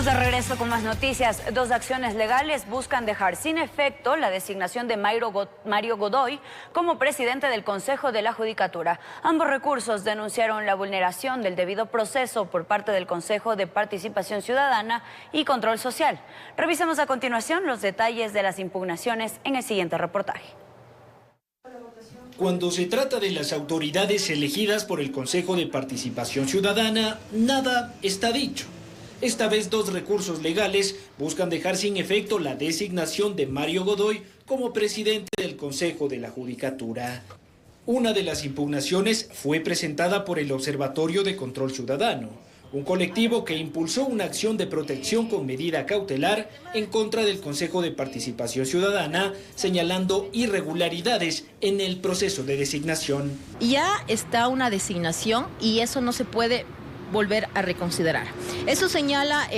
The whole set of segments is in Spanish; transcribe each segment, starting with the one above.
Estamos de regreso con más noticias. Dos acciones legales buscan dejar sin efecto la designación de Mario Godoy como presidente del Consejo de la Judicatura. Ambos recursos denunciaron la vulneración del debido proceso por parte del Consejo de Participación Ciudadana y Control Social. Revisemos a continuación los detalles de las impugnaciones en el siguiente reportaje. Cuando se trata de las autoridades elegidas por el Consejo de Participación Ciudadana, nada está dicho. Esta vez dos recursos legales buscan dejar sin efecto la designación de Mario Godoy como presidente del Consejo de la Judicatura. Una de las impugnaciones fue presentada por el Observatorio de Control Ciudadano, un colectivo que impulsó una acción de protección con medida cautelar en contra del Consejo de Participación Ciudadana, señalando irregularidades en el proceso de designación. Ya está una designación y eso no se puede volver a reconsiderar. Eso señala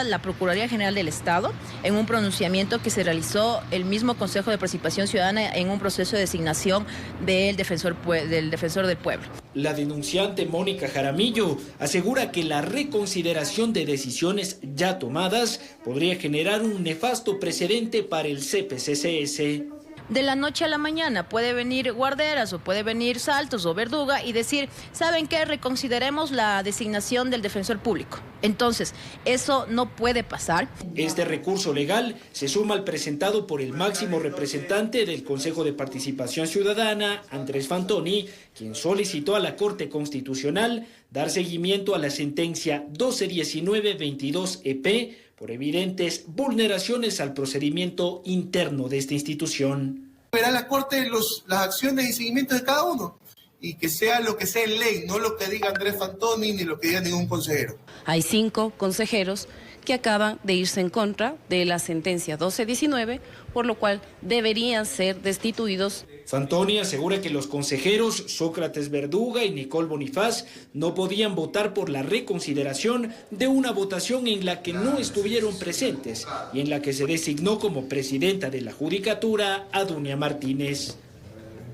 la Procuraduría General del Estado en un pronunciamiento que se realizó el mismo Consejo de Participación Ciudadana en un proceso de designación del defensor del pueblo. La denunciante Mónica Jaramillo asegura que la reconsideración de decisiones ya tomadas podría generar un nefasto precedente para el CPCCS. De la noche a la mañana puede venir Guarderas o puede venir Saltos o Verduga y decir, ¿saben qué? Reconsideremos la designación del defensor público. Entonces, eso no puede pasar. Este recurso legal se suma al presentado por el máximo representante del Consejo de Participación Ciudadana, Andrés Fantoni, quien solicitó a la Corte Constitucional dar seguimiento a la sentencia 1219-22-EP por evidentes vulneraciones al procedimiento interno de esta institución. Verá la Corte las acciones y seguimientos de cada uno y que sea lo que sea en ley, no lo que diga Andrés Fantoni ni lo que diga ningún consejero. Hay 5 consejeros que acaban de irse en contra de la sentencia 1219, por lo cual deberían ser destituidos. Fantoni asegura que los consejeros Sócrates Verduga y Nicole Bonifaz no podían votar por la reconsideración de una votación en la que no estuvieron presentes y en la que se designó como presidenta de la Judicatura a Dunia Martínez.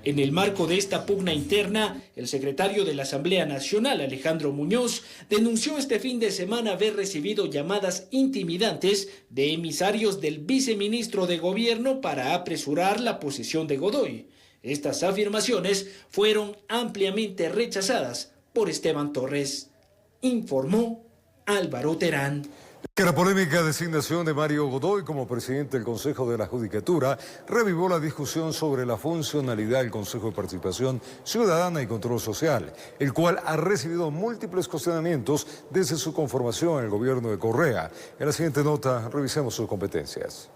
En el marco de esta pugna interna, el secretario de la Asamblea Nacional, Alejandro Muñoz, denunció este fin de semana haber recibido llamadas intimidantes de emisarios del viceministro de Gobierno para apresurar la posesión de Godoy. Estas afirmaciones fueron ampliamente rechazadas por Esteban Torres, informó Álvaro Terán. Que la polémica designación de Mario Godoy como presidente del Consejo de la Judicatura revivó la discusión sobre la funcionalidad del Consejo de Participación Ciudadana y Control Social, el cual ha recibido múltiples cuestionamientos desde su conformación en el gobierno de Correa. En la siguiente nota revisemos sus competencias.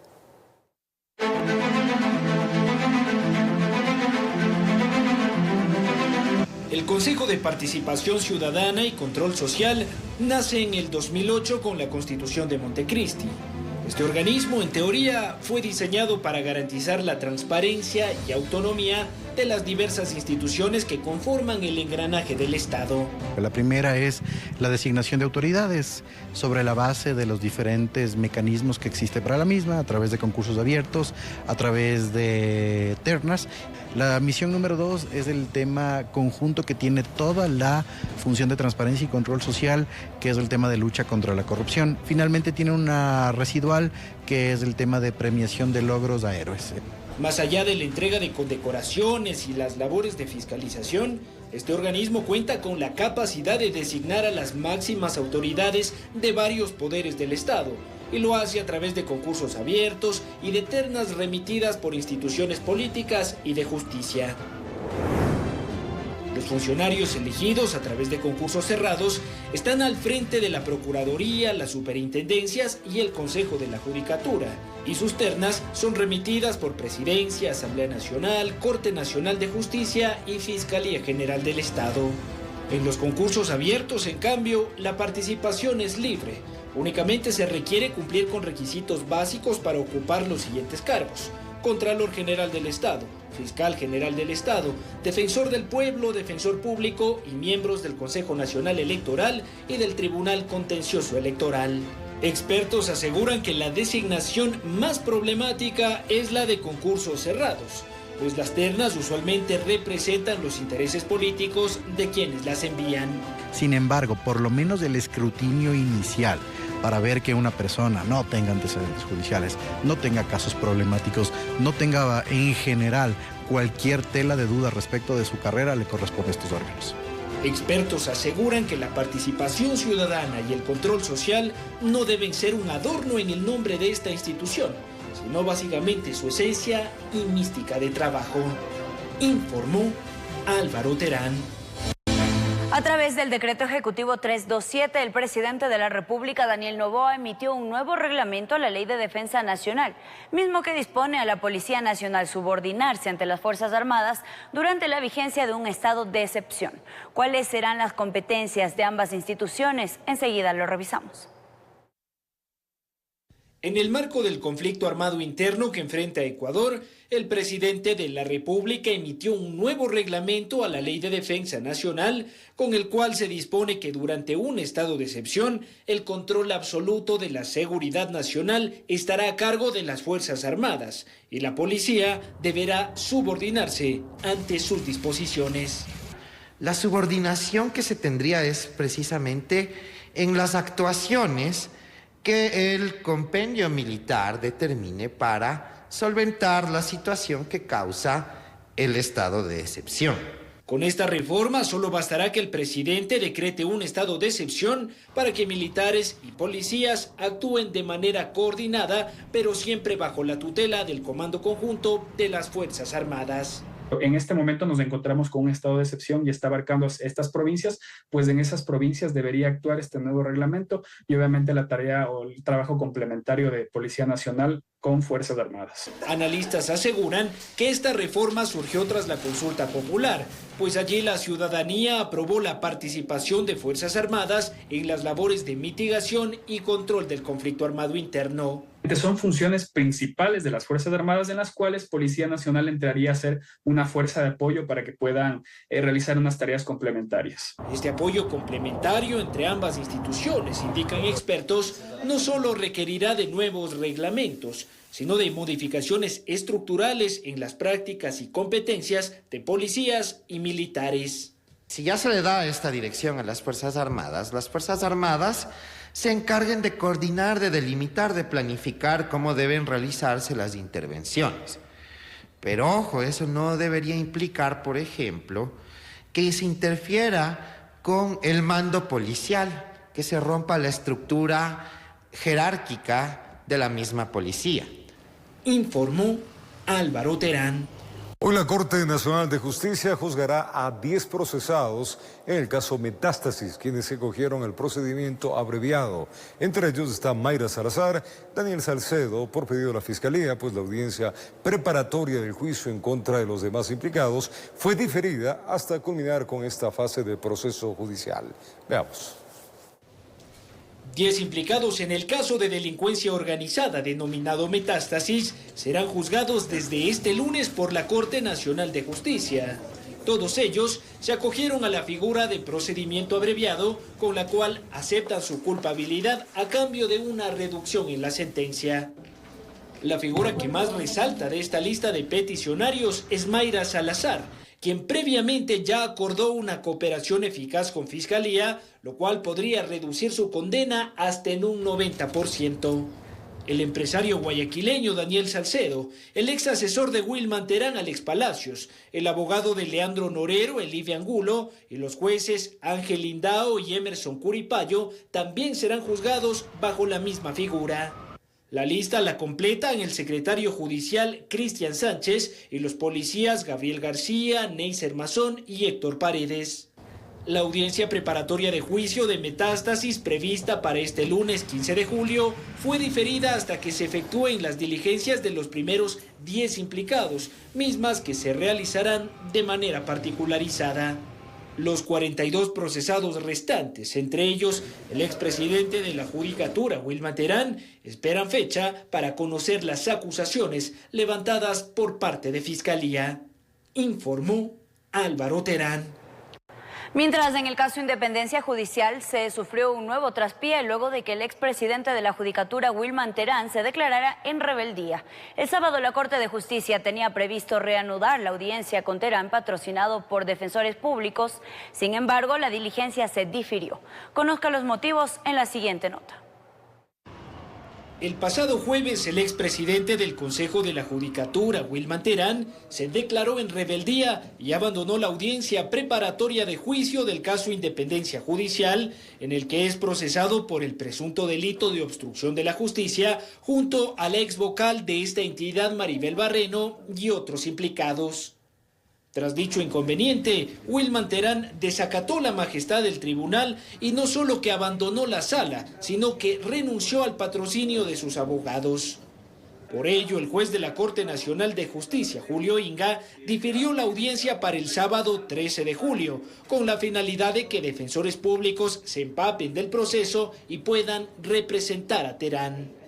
El Consejo de Participación Ciudadana y Control Social nace en el 2008 con la Constitución de Montecristi. Este organismo, en teoría, fue diseñado para garantizar la transparencia y autonomía de las diversas instituciones que conforman el engranaje del Estado. La primera es la designación de autoridades sobre la base de los diferentes mecanismos que existen para la misma, a través de concursos abiertos, a través de ternas. La misión número 2 es el tema conjunto que tiene toda la función de transparencia y control social, que es el tema de lucha contra la corrupción. Finalmente tiene una residual, que es el tema de premiación de logros a héroes. Más allá de la entrega de condecoraciones y las labores de fiscalización, este organismo cuenta con la capacidad de designar a las máximas autoridades de varios poderes del Estado, y lo hace a través de concursos abiertos y de ternas remitidas por instituciones políticas y de justicia. Los funcionarios elegidos a través de concursos cerrados están al frente de la Procuraduría, las Superintendencias y el Consejo de la Judicatura, y sus ternas son remitidas por Presidencia, Asamblea Nacional, Corte Nacional de Justicia y Fiscalía General del Estado. En los concursos abiertos, en cambio, la participación es libre. Únicamente se requiere cumplir con requisitos básicos para ocupar los siguientes cargos: Contralor General del Estado, Fiscal General del Estado, Defensor del Pueblo, Defensor Público y miembros del Consejo Nacional Electoral y del Tribunal Contencioso Electoral. Expertos aseguran que la designación más problemática es la de concursos cerrados, pues las ternas usualmente representan los intereses políticos de quienes las envían. Sin embargo, por lo menos el escrutinio inicial para ver que una persona no tenga antecedentes judiciales, no tenga casos problemáticos, no tenga en general cualquier tela de duda respecto de su carrera, le corresponde a estos órganos. Expertos aseguran que la participación ciudadana y el control social no deben ser un adorno en el nombre de esta institución, sino básicamente su esencia y mística de trabajo, informó Álvaro Terán. A través del decreto ejecutivo 327, el presidente de la República, Daniel Noboa, emitió un nuevo reglamento a la Ley de Defensa Nacional, mismo que dispone a la Policía Nacional subordinarse ante las Fuerzas Armadas durante la vigencia de un estado de excepción. ¿Cuáles serán las competencias de ambas instituciones? Enseguida lo revisamos. En el marco del conflicto armado interno que enfrenta Ecuador, el presidente de la República emitió un nuevo reglamento a la Ley de Defensa Nacional, con el cual se dispone que durante un estado de excepción, el control absoluto de la seguridad nacional estará a cargo de las Fuerzas Armadas y la policía deberá subordinarse ante sus disposiciones. La subordinación que se tendría es precisamente en las actuaciones que el compendio militar determine para solventar la situación que causa el estado de excepción. Con esta reforma solo bastará que el presidente decrete un estado de excepción para que militares y policías actúen de manera coordinada, pero siempre bajo la tutela del Comando Conjunto de las Fuerzas Armadas. En este momento nos encontramos con un estado de excepción y está abarcando estas provincias, pues en esas provincias debería actuar este nuevo reglamento y obviamente la tarea o el trabajo complementario de Policía Nacional con Fuerzas Armadas. Analistas aseguran que esta reforma surgió tras la consulta popular, pues allí la ciudadanía aprobó la participación de Fuerzas Armadas en las labores de mitigación y control del conflicto armado interno. Son funciones principales de las Fuerzas Armadas en las cuales Policía Nacional entraría a ser una fuerza de apoyo para que puedan realizar unas tareas complementarias. Este apoyo complementario entre ambas instituciones, indican expertos, no solo requerirá de nuevos reglamentos, sino de modificaciones estructurales en las prácticas y competencias de policías y militares. Si ya se le da esta dirección a las Fuerzas Armadas se encarguen de coordinar, de delimitar, de planificar cómo deben realizarse las intervenciones. Pero ojo, eso no debería implicar, por ejemplo, que se interfiera con el mando policial, que se rompa la estructura jerárquica de la misma policía. Informó Álvaro Terán. Hoy la Corte Nacional de Justicia juzgará a 10 procesados en el caso Metástasis, quienes se cogieron el procedimiento abreviado. Entre ellos está Mayra Salazar, Daniel Salcedo, por pedido de la Fiscalía, pues la audiencia preparatoria del juicio en contra de los demás implicados fue diferida hasta culminar con esta fase del proceso judicial. Veamos. 10 implicados en el caso de delincuencia organizada denominado Metástasis serán juzgados desde este lunes por la Corte Nacional de Justicia. Todos ellos se acogieron a la figura de procedimiento abreviado, con la cual aceptan su culpabilidad a cambio de una reducción en la sentencia. La figura que más resalta de esta lista de peticionarios es Mayra Salazar, quien previamente ya acordó una cooperación eficaz con Fiscalía, lo cual podría reducir su condena hasta en un 90%. El empresario guayaquileño Daniel Salcedo, el ex asesor de Wilman Terán Alex Palacios, el abogado de Leandro Norero, Elivia Angulo, y los jueces Ángel Lindao y Emerson Curipayo también serán juzgados bajo la misma figura. La lista la completan el secretario judicial Cristian Sánchez y los policías Gabriel García, Neiser Mazón y Héctor Paredes. La audiencia preparatoria de juicio de Metástasis, prevista para este lunes 15 de julio, fue diferida hasta que se efectúen las diligencias de los primeros 10 implicados, mismas que se realizarán de manera particularizada. Los 42 procesados restantes, entre ellos el expresidente de la Judicatura, Wilman Terán, esperan fecha para conocer las acusaciones levantadas por parte de Fiscalía. Informó Álvaro Terán. Mientras en el caso Independencia Judicial se sufrió un nuevo traspié luego de que el expresidente de la Judicatura, Wilman Terán, se declarara en rebeldía. El sábado la Corte de Justicia tenía previsto reanudar la audiencia con Terán, patrocinado por defensores públicos. Sin embargo, la diligencia se difirió. Conozca los motivos en la siguiente nota. El pasado jueves, el expresidente del Consejo de la Judicatura, Wilman Terán, se declaró en rebeldía y abandonó la audiencia preparatoria de juicio del caso Independencia Judicial, en el que es procesado por el presunto delito de obstrucción de la justicia, junto a la ex vocal de esta entidad, Maribel Barreno, y otros implicados. Tras dicho inconveniente, Wilman Terán desacató la majestad del tribunal y no solo que abandonó la sala, sino que renunció al patrocinio de sus abogados. Por ello, el juez de la Corte Nacional de Justicia, Julio Inga, difirió la audiencia para el sábado 13 de julio, con la finalidad de que defensores públicos se empapen del proceso y puedan representar a Terán.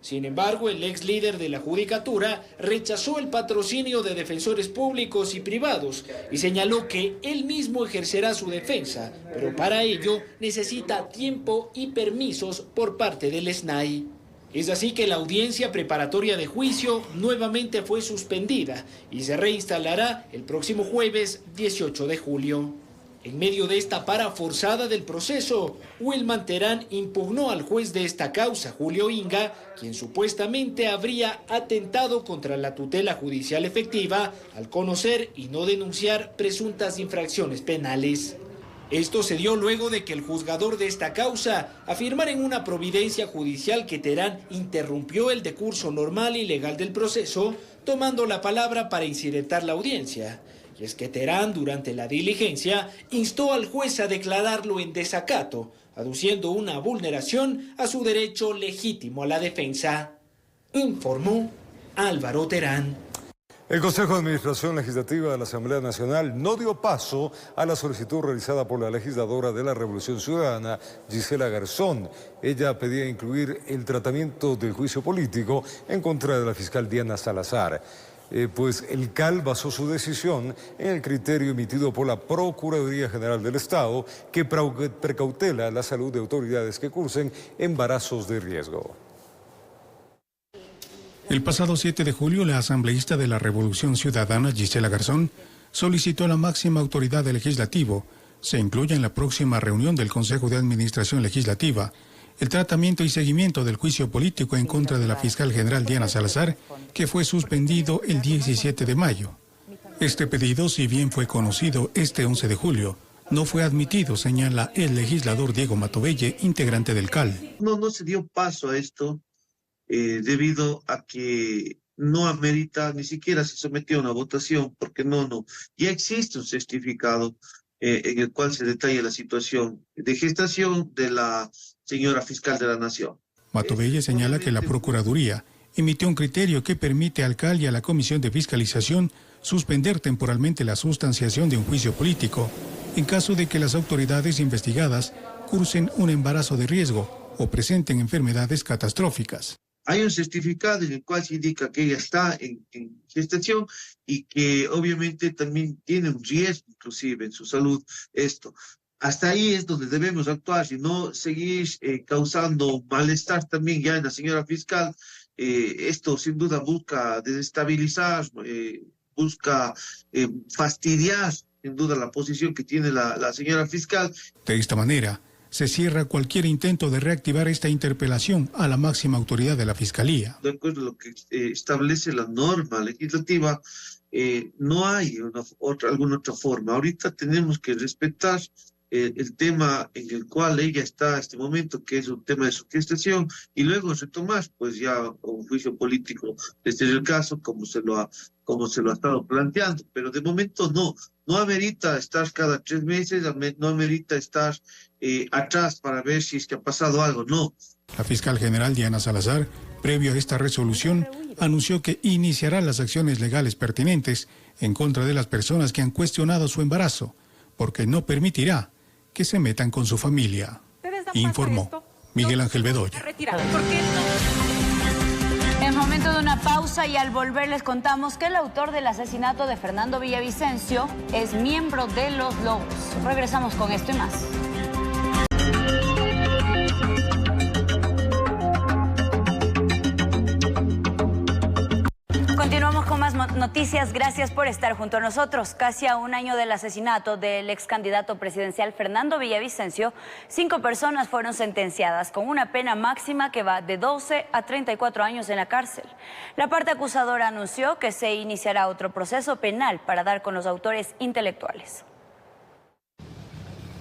Sin embargo, el ex líder de la Judicatura rechazó el patrocinio de defensores públicos y privados y señaló que él mismo ejercerá su defensa, pero para ello necesita tiempo y permisos por parte del SNAI. Es así que la audiencia preparatoria de juicio nuevamente fue suspendida y se reinstalará el próximo jueves 18 de julio. En medio de esta para forzada del proceso, Wilman Terán impugnó al juez de esta causa, Julio Inga, quien supuestamente habría atentado contra la tutela judicial efectiva al conocer y no denunciar presuntas infracciones penales. Esto se dio luego de que el juzgador de esta causa afirmara en una providencia judicial que Terán interrumpió el decurso normal y legal del proceso, tomando la palabra para incidentar la audiencia. Y es que Terán, durante la diligencia, instó al juez a declararlo en desacato, aduciendo una vulneración a su derecho legítimo a la defensa. Informó Álvaro Terán. El Consejo de Administración Legislativa de la Asamblea Nacional no dio paso a la solicitud realizada por la legisladora de la Revolución Ciudadana, Gisela Garzón. Ella pedía incluir el tratamiento del juicio político en contra de la fiscal Diana Salazar. Pues el CAL basó su decisión en el criterio emitido por la Procuraduría General del Estado, que precautela la salud de autoridades que cursen embarazos de riesgo. El pasado 7 de julio, la asambleísta de la Revolución Ciudadana, Gisela Garzón, solicitó a la máxima autoridad del Legislativo se incluya en la próxima reunión del Consejo de Administración Legislativa el tratamiento y seguimiento del juicio político en contra de la fiscal general Diana Salazar, que fue suspendido el 17 de mayo. Este pedido, si bien fue conocido este 11 de julio, no fue admitido, señala el legislador Diego Matovelle, integrante del CAL. No se dio paso a esto debido a que no amerita, ni siquiera se sometió a una votación, porque ya existe un certificado en el cual se detalla la situación de gestación de la señora fiscal de la Nación. Matovelle señala que la Procuraduría emitió un criterio que permite al CAL y a la Comisión de Fiscalización suspender temporalmente la sustanciación de un juicio político en caso de que las autoridades investigadas cursen un embarazo de riesgo o presenten enfermedades catastróficas. Hay un certificado en el cual se indica que ella está en gestación y que obviamente también tiene un riesgo inclusive en su salud esto. Hasta ahí es donde debemos actuar y no seguir causando malestar también ya en la señora fiscal. Esto sin duda busca desestabilizar, busca fastidiar sin duda la posición que tiene la señora fiscal. De esta manera, se cierra cualquier intento de reactivar esta interpelación a la máxima autoridad de la Fiscalía. De acuerdo a lo que establece la norma legislativa, no hay alguna otra forma. Ahorita tenemos que respetar el tema en el cual ella está en este momento, que es un tema de su gestación, y luego retomar pues ya un juicio político, este es el caso, como se lo ha estado planteando, pero de momento no amerita estar cada 3 meses, no amerita estar atrás para ver si es que ha pasado algo, no. La fiscal general Diana Salazar, previo a esta resolución, anunció que iniciará las acciones legales pertinentes en contra de las personas que han cuestionado su embarazo, porque no permitirá que se metan con su familia, informó Miguel Ángel Bedoya. Momento de una pausa y al volver les contamos que el autor del asesinato de Fernando Villavicencio es miembro de Los Lobos. Regresamos con esto y más. Continuamos con más noticias. Gracias por estar junto a nosotros. Casi a un año del asesinato del ex candidato presidencial Fernando Villavicencio, 5 personas fueron sentenciadas con una pena máxima que va de 12 a 34 años en la cárcel. La parte acusadora anunció que se iniciará otro proceso penal para dar con los autores intelectuales.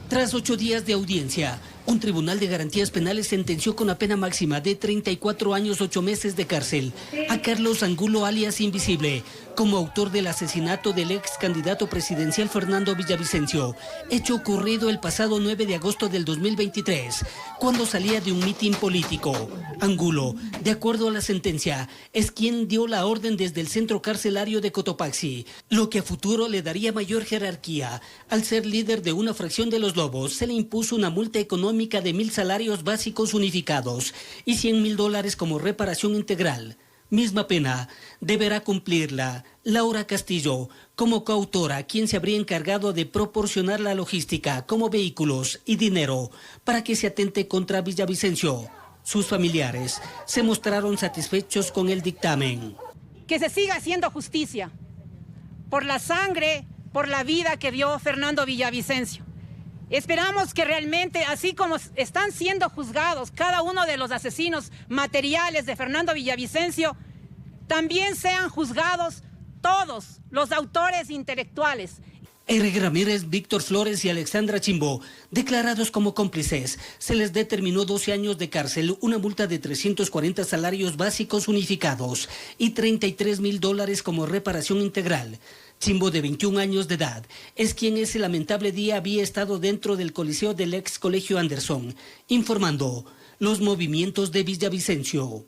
Tras 8 días de audiencia, un tribunal de garantías penales sentenció con la pena máxima de 34 años 8 meses de cárcel a Carlos Angulo alias Invisible como autor del asesinato del ex candidato presidencial Fernando Villavicencio, hecho ocurrido el pasado 9 de agosto del 2023, cuando salía de un mitin político. Angulo, de acuerdo a la sentencia, es quien dio la orden desde el centro carcelario de Cotopaxi, lo que a futuro le daría mayor jerarquía. Al ser líder de una fracción de Los Lobos, se le impuso una multa económica de 1.000 salarios básicos unificados y $100.000 como reparación integral. Misma pena deberá cumplirla Laura Castillo, como coautora, quien se habría encargado de proporcionar la logística como vehículos y dinero para que se atente contra Villavicencio. Sus familiares se mostraron satisfechos con el dictamen. Que se siga haciendo justicia por la sangre, por la vida que dio Fernando Villavicencio. Esperamos que realmente, así como están siendo juzgados cada uno de los asesinos materiales de Fernando Villavicencio, también sean juzgados todos los autores intelectuales. Eric Ramírez, Víctor Flores y Alexandra Chimbo, declarados como cómplices, se les determinó 12 años de cárcel, una multa de 340 salarios básicos unificados y $33.000 como reparación integral. Chimbo, de 21 años de edad, es quien ese lamentable día había estado dentro del coliseo del ex colegio Anderson, informando los movimientos de Villavicencio.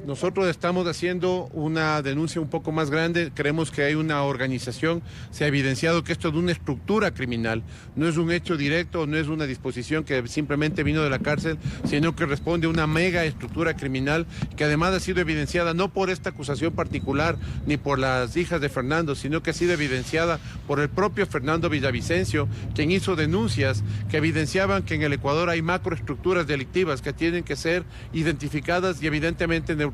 Nosotros estamos haciendo una denuncia un poco más grande, creemos que hay una organización, se ha evidenciado que esto es una estructura criminal, no es un hecho directo, no es una disposición que simplemente vino de la cárcel, sino que responde a una mega estructura criminal que además ha sido evidenciada no por esta acusación particular ni por las hijas de Fernando, sino que ha sido evidenciada por el propio Fernando Villavicencio, quien hizo denuncias que evidenciaban que en el Ecuador hay macroestructuras delictivas que tienen que ser identificadas y evidentemente neutralizadas.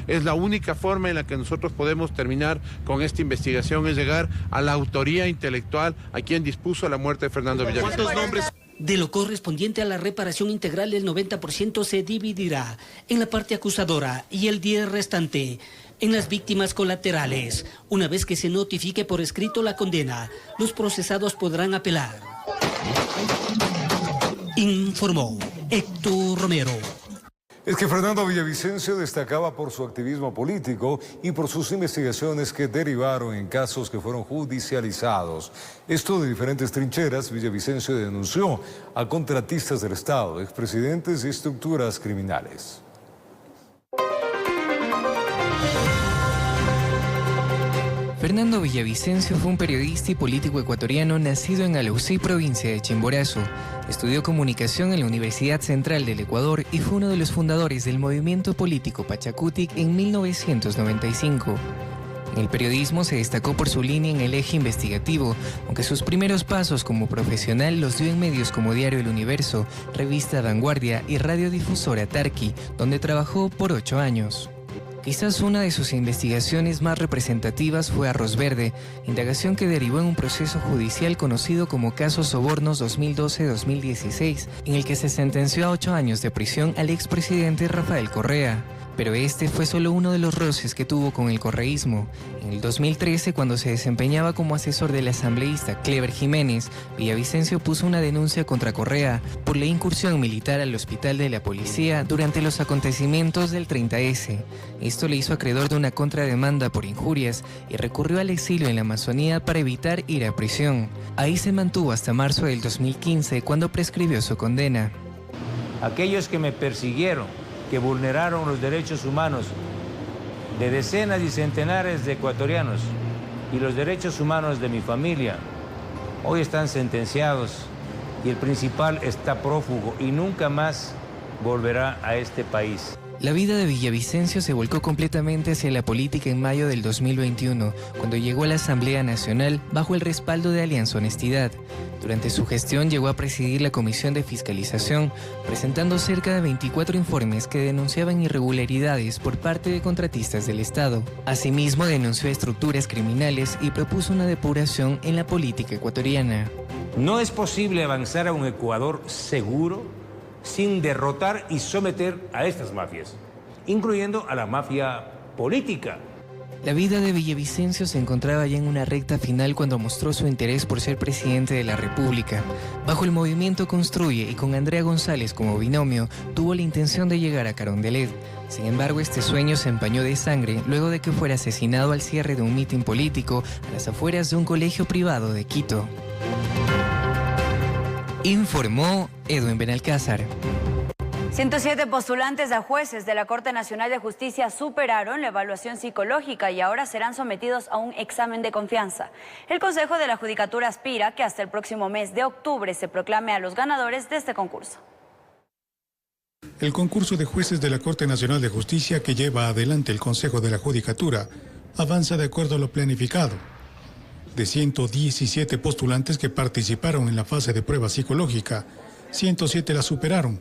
Es la única forma en la que nosotros podemos terminar con esta investigación, es llegar a la autoría intelectual a quien dispuso la muerte de Fernando Villavicencio. ¿Cuántos nombres? De lo correspondiente a la reparación integral, el 90% se dividirá en la parte acusadora y el 10% restante en las víctimas colaterales. Una vez que se notifique por escrito la condena, los procesados podrán apelar. Informó Héctor Romero. Es que Fernando Villavicencio destacaba por su activismo político y por sus investigaciones que derivaron en casos que fueron judicializados. Esto de diferentes trincheras, Villavicencio denunció a contratistas del Estado, expresidentes y estructuras criminales. Fernando Villavicencio fue un periodista y político ecuatoriano nacido en Alausí, provincia de Chimborazo. Estudió comunicación en la Universidad Central del Ecuador y fue uno de los fundadores del movimiento político Pachacutic en 1995. En el periodismo se destacó por su línea en el eje investigativo, aunque sus primeros pasos como profesional los dio en medios como Diario El Universo, Revista Vanguardia y Radiodifusora Tarqui, donde trabajó por 8 años. Quizás una de sus investigaciones más representativas fue Arroz Verde, indagación que derivó en un proceso judicial conocido como Caso Sobornos 2012-2016, en el que se sentenció a 8 años de prisión al expresidente Rafael Correa. Pero este fue solo uno de los roces que tuvo con el correísmo. En el 2013, cuando se desempeñaba como asesor del asambleísta Clever Jiménez, Villavicencio puso una denuncia contra Correa por la incursión militar al hospital de la policía durante los acontecimientos del 30S. Esto le hizo acreedor de una contrademanda por injurias y recurrió al exilio en la Amazonía para evitar ir a prisión. Ahí se mantuvo hasta marzo del 2015, cuando prescribió su condena. Aquellos que me persiguieron, que vulneraron los derechos humanos de decenas y centenares de ecuatorianos y los derechos humanos de mi familia, hoy están sentenciados y el principal está prófugo y nunca más volverá a este país. La vida de Villavicencio se volcó completamente hacia la política en mayo del 2021, cuando llegó a la Asamblea Nacional bajo el respaldo de Alianza Honestidad. Durante su gestión llegó a presidir la Comisión de Fiscalización, presentando cerca de 24 informes que denunciaban irregularidades por parte de contratistas del Estado. Asimismo, denunció estructuras criminales y propuso una depuración en la política ecuatoriana. No es posible avanzar a un Ecuador seguro sin derrotar y someter a estas mafias, incluyendo a la mafia política. La vida de Villavicencio se encontraba ya en una recta final cuando mostró su interés por ser presidente de la República. Bajo el movimiento Construye y con Andrea González como binomio, tuvo la intención de llegar a Carondelet. Sin embargo, este sueño se empañó de sangre luego de que fuera asesinado al cierre de un mitin político a las afueras de un colegio privado de Quito. Informó Edwin Benalcázar. 107 postulantes a jueces de la Corte Nacional de Justicia superaron la evaluación psicológica y ahora serán sometidos a un examen de confianza. El Consejo de la Judicatura aspira que hasta el próximo mes de octubre se proclame a los ganadores de este concurso. El concurso de jueces de la Corte Nacional de Justicia que lleva adelante el Consejo de la Judicatura avanza de acuerdo a lo planificado. De 117 postulantes que participaron en la fase de prueba psicológica, 107 la superaron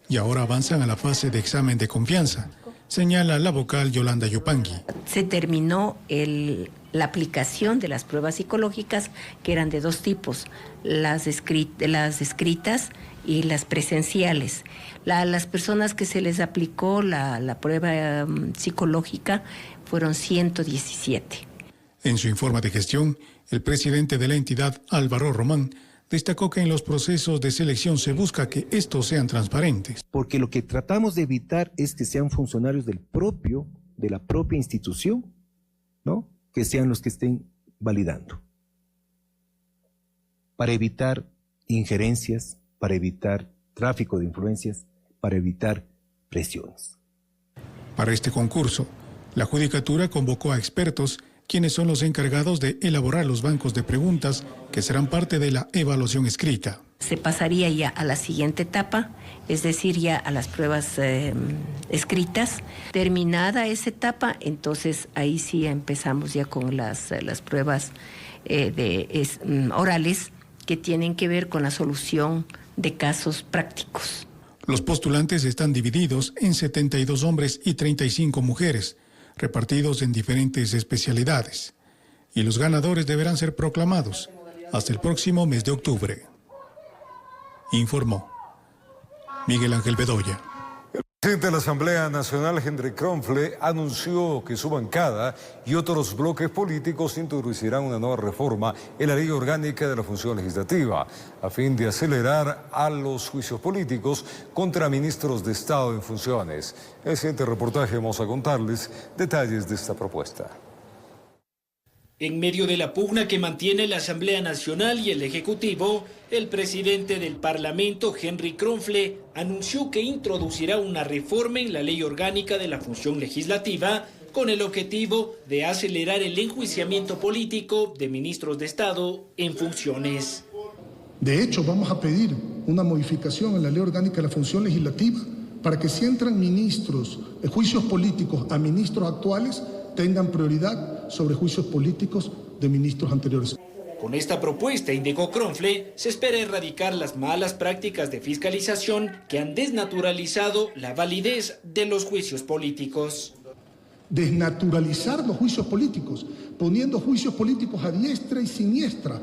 y ahora avanzan a la fase de examen de confianza, señala la vocal Yolanda Yupangui. Se terminó la aplicación de las pruebas psicológicas, que eran de dos tipos, las escritas y las presenciales. Las personas que se les aplicó la prueba psicológica fueron 117. En su informe de gestión, el presidente de la entidad, Álvaro Román, destacó que en los procesos de selección se busca que estos sean transparentes. Porque lo que tratamos de evitar es que sean funcionarios de la propia institución, ¿no? Que sean los que estén validando. Para evitar injerencias, para evitar tráfico de influencias, para evitar presiones. Para este concurso, la Judicatura convocó a expertos quienes son los encargados de elaborar los bancos de preguntas que serán parte de la evaluación escrita. Se pasaría ya a la siguiente etapa, es decir, ya a las pruebas escritas. Terminada esa etapa, entonces ahí sí empezamos ya con las pruebas orales que tienen que ver con la solución de casos prácticos. Los postulantes están divididos en 72 hombres y 35 mujeres, repartidos en diferentes especialidades, y los ganadores deberán ser proclamados hasta el próximo mes de octubre. Informó Miguel Ángel Bedoya. El presidente de la Asamblea Nacional, Henry Kronfle, anunció que su bancada y otros bloques políticos introducirán una nueva reforma en la ley orgánica de la función legislativa, a fin de acelerar a los juicios políticos contra ministros de Estado en funciones. En el siguiente reportaje vamos a contarles detalles de esta propuesta. En medio de la pugna que mantiene la Asamblea Nacional y el Ejecutivo, el presidente del Parlamento, Henry Kronfle, anunció que introducirá una reforma en la ley orgánica de la función legislativa con el objetivo de acelerar el enjuiciamiento político de ministros de Estado en funciones. De hecho, vamos a pedir una modificación en la ley orgánica de la función legislativa para que si entran ministros, juicios políticos a ministros actuales, tengan prioridad sobre juicios políticos de ministros anteriores. Con esta propuesta, indicó Kronfle, se espera erradicar las malas prácticas de fiscalización que han desnaturalizado la validez de los juicios políticos. Desnaturalizar los juicios políticos, poniendo juicios políticos a diestra y siniestra,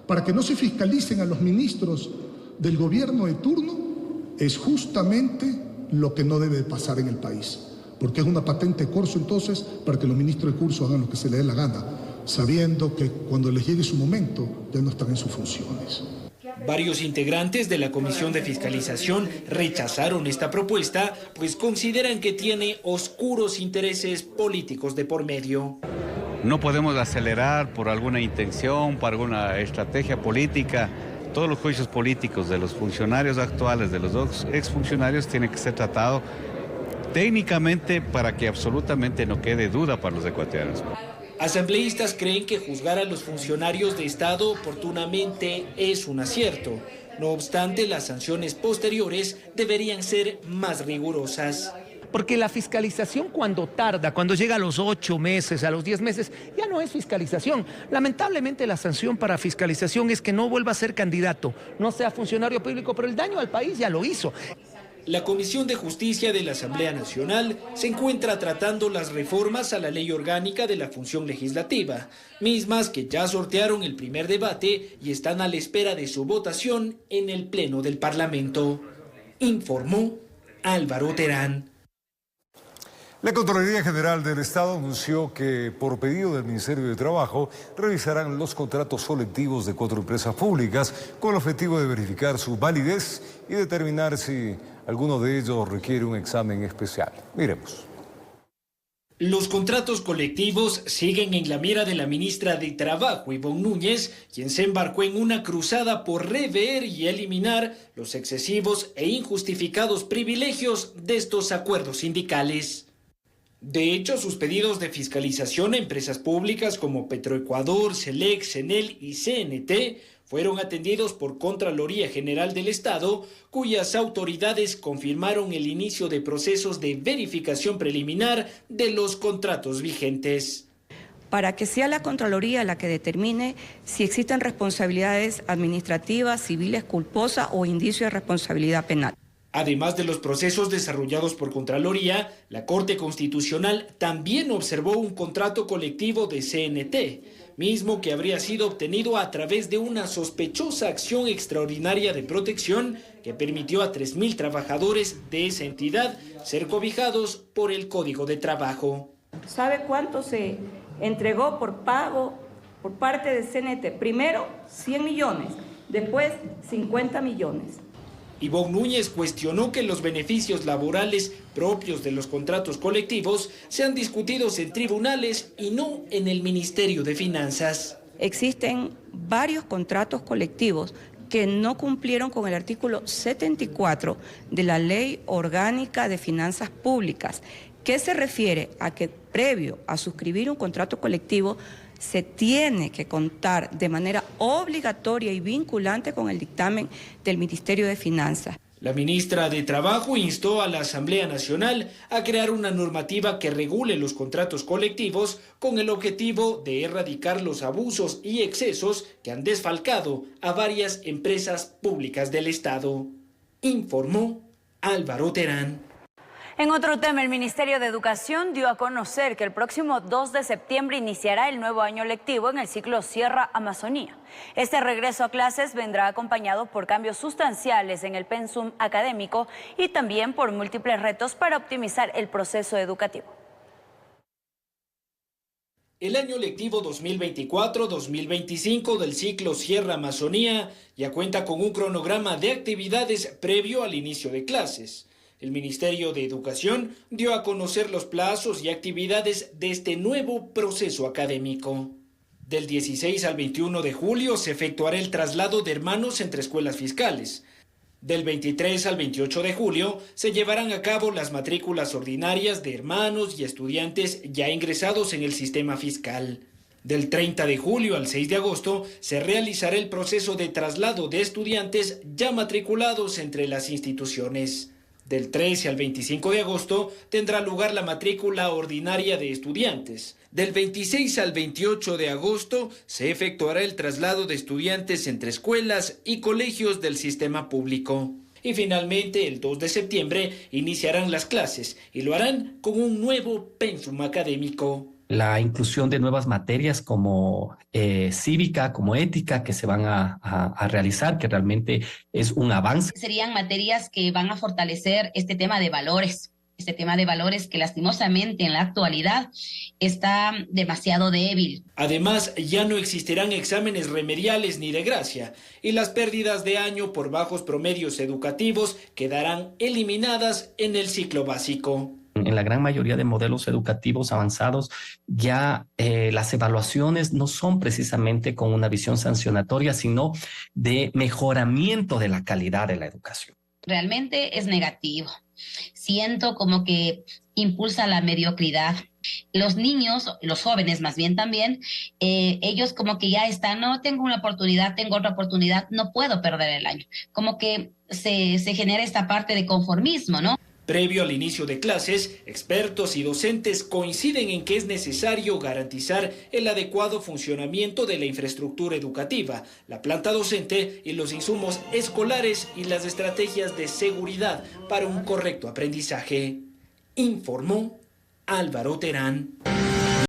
para que no se fiscalicen a los ministros del gobierno de turno, es justamente lo que no debe pasar en el país. Porque es una patente corso entonces para que los ministros de curso hagan lo que se les dé la gana, sabiendo que cuando les llegue su momento ya no están en sus funciones. Varios integrantes de la Comisión de Fiscalización rechazaron esta propuesta, pues consideran que tiene oscuros intereses políticos de por medio. No podemos acelerar por alguna intención, por alguna estrategia política. Todos los juicios políticos de los funcionarios actuales, de los dos exfuncionarios, tienen que ser tratados técnicamente para que absolutamente no quede duda para los ecuatorianos. Asambleístas creen que juzgar a los funcionarios de Estado oportunamente es un acierto. No obstante, las sanciones posteriores deberían ser más rigurosas. porque la fiscalización cuando tarda, cuando llega a los 8 meses, a los 10 meses, ya no es fiscalización. Lamentablemente la sanción para fiscalización es que no vuelva a ser candidato, no sea funcionario público, pero el daño al país ya lo hizo. La Comisión de Justicia de la Asamblea Nacional se encuentra tratando las reformas a la Ley Orgánica de la Función Legislativa, mismas que ya sortearon el primer debate y están a la espera de su votación en el Pleno del Parlamento. Informó Álvaro Terán. La Contraloría General del Estado anunció que, por pedido del Ministerio de Trabajo, revisarán los contratos colectivos de 4 empresas públicas con el objetivo de verificar su validez y determinar si alguno de ellos requiere un examen especial. Miremos. Los contratos colectivos siguen en la mira de la ministra de Trabajo, Ivonne Núñez, quien se embarcó en una cruzada por rever y eliminar los excesivos e injustificados privilegios de estos acuerdos sindicales. De hecho, sus pedidos de fiscalización a empresas públicas como Petroecuador, Selec, Senel y CNT fueron atendidos por Contraloría General del Estado, cuyas autoridades confirmaron el inicio de procesos de verificación preliminar de los contratos vigentes. Para que sea la Contraloría la que determine si existen responsabilidades administrativas, civiles, culposas o indicios de responsabilidad penal. Además de los procesos desarrollados por Contraloría, la Corte Constitucional también observó un contrato colectivo de CNT, mismo que habría sido obtenido a través de una sospechosa acción extraordinaria de protección que permitió a 3.000 trabajadores de esa entidad ser cobijados por el Código de Trabajo. ¿Sabe cuánto se entregó por pago por parte de CNT? Primero 100 millones, después 50 millones. Ivonne Núñez cuestionó que los beneficios laborales propios de los contratos colectivos sean discutidos en tribunales y no en el Ministerio de Finanzas. Existen varios contratos colectivos que no cumplieron con el artículo 74 de la Ley Orgánica de Finanzas Públicas, que se refiere a que previo a suscribir un contrato colectivo se tiene que contar de manera obligatoria y vinculante con el dictamen del Ministerio de Finanzas. La ministra de Trabajo instó a la Asamblea Nacional a crear una normativa que regule los contratos colectivos con el objetivo de erradicar los abusos y excesos que han desfalcado a varias empresas públicas del Estado. Informó Álvaro Terán. En otro tema, el Ministerio de Educación dio a conocer que el próximo 2 de septiembre iniciará el nuevo año lectivo en el ciclo Sierra Amazonía. Este regreso a clases vendrá acompañado por cambios sustanciales en el pensum académico y también por múltiples retos para optimizar el proceso educativo. El año lectivo 2024-2025 del ciclo Sierra Amazonía ya cuenta con un cronograma de actividades previo al inicio de clases. El Ministerio de Educación dio a conocer los plazos y actividades de este nuevo proceso académico. Del 16 al 21 de julio se efectuará el traslado de hermanos entre escuelas fiscales. Del 23 al 28 de julio se llevarán a cabo las matrículas ordinarias de hermanos y estudiantes ya ingresados en el sistema fiscal. Del 30 de julio al 6 de agosto se realizará el proceso de traslado de estudiantes ya matriculados entre las instituciones. Del 13 al 25 de agosto tendrá lugar la matrícula ordinaria de estudiantes. Del 26 al 28 de agosto se efectuará el traslado de estudiantes entre escuelas y colegios del sistema público. Y finalmente, el 2 de septiembre iniciarán las clases y lo harán con un nuevo pensum académico. La inclusión de nuevas materias como cívica, como ética, que se van a realizar, que realmente es un avance. Serían materias que van a fortalecer este tema de valores que lastimosamente en la actualidad está demasiado débil. Además, ya no existirán exámenes remediales ni de gracia y las pérdidas de año por bajos promedios educativos quedarán eliminadas en el ciclo básico. En la gran mayoría de modelos educativos avanzados ya las evaluaciones no son precisamente con una visión sancionatoria, sino de mejoramiento de la calidad de la educación. Realmente es negativo. Siento como que impulsa la mediocridad. Los niños, los jóvenes más bien también, ellos como que ya están, no, tengo una oportunidad, tengo otra oportunidad, no puedo perder el año. Como que se genera esta parte de conformismo, ¿no? Previo al inicio de clases, expertos y docentes coinciden en que es necesario garantizar el adecuado funcionamiento de la infraestructura educativa, la planta docente y los insumos escolares y las estrategias de seguridad para un correcto aprendizaje. Informó Álvaro Terán.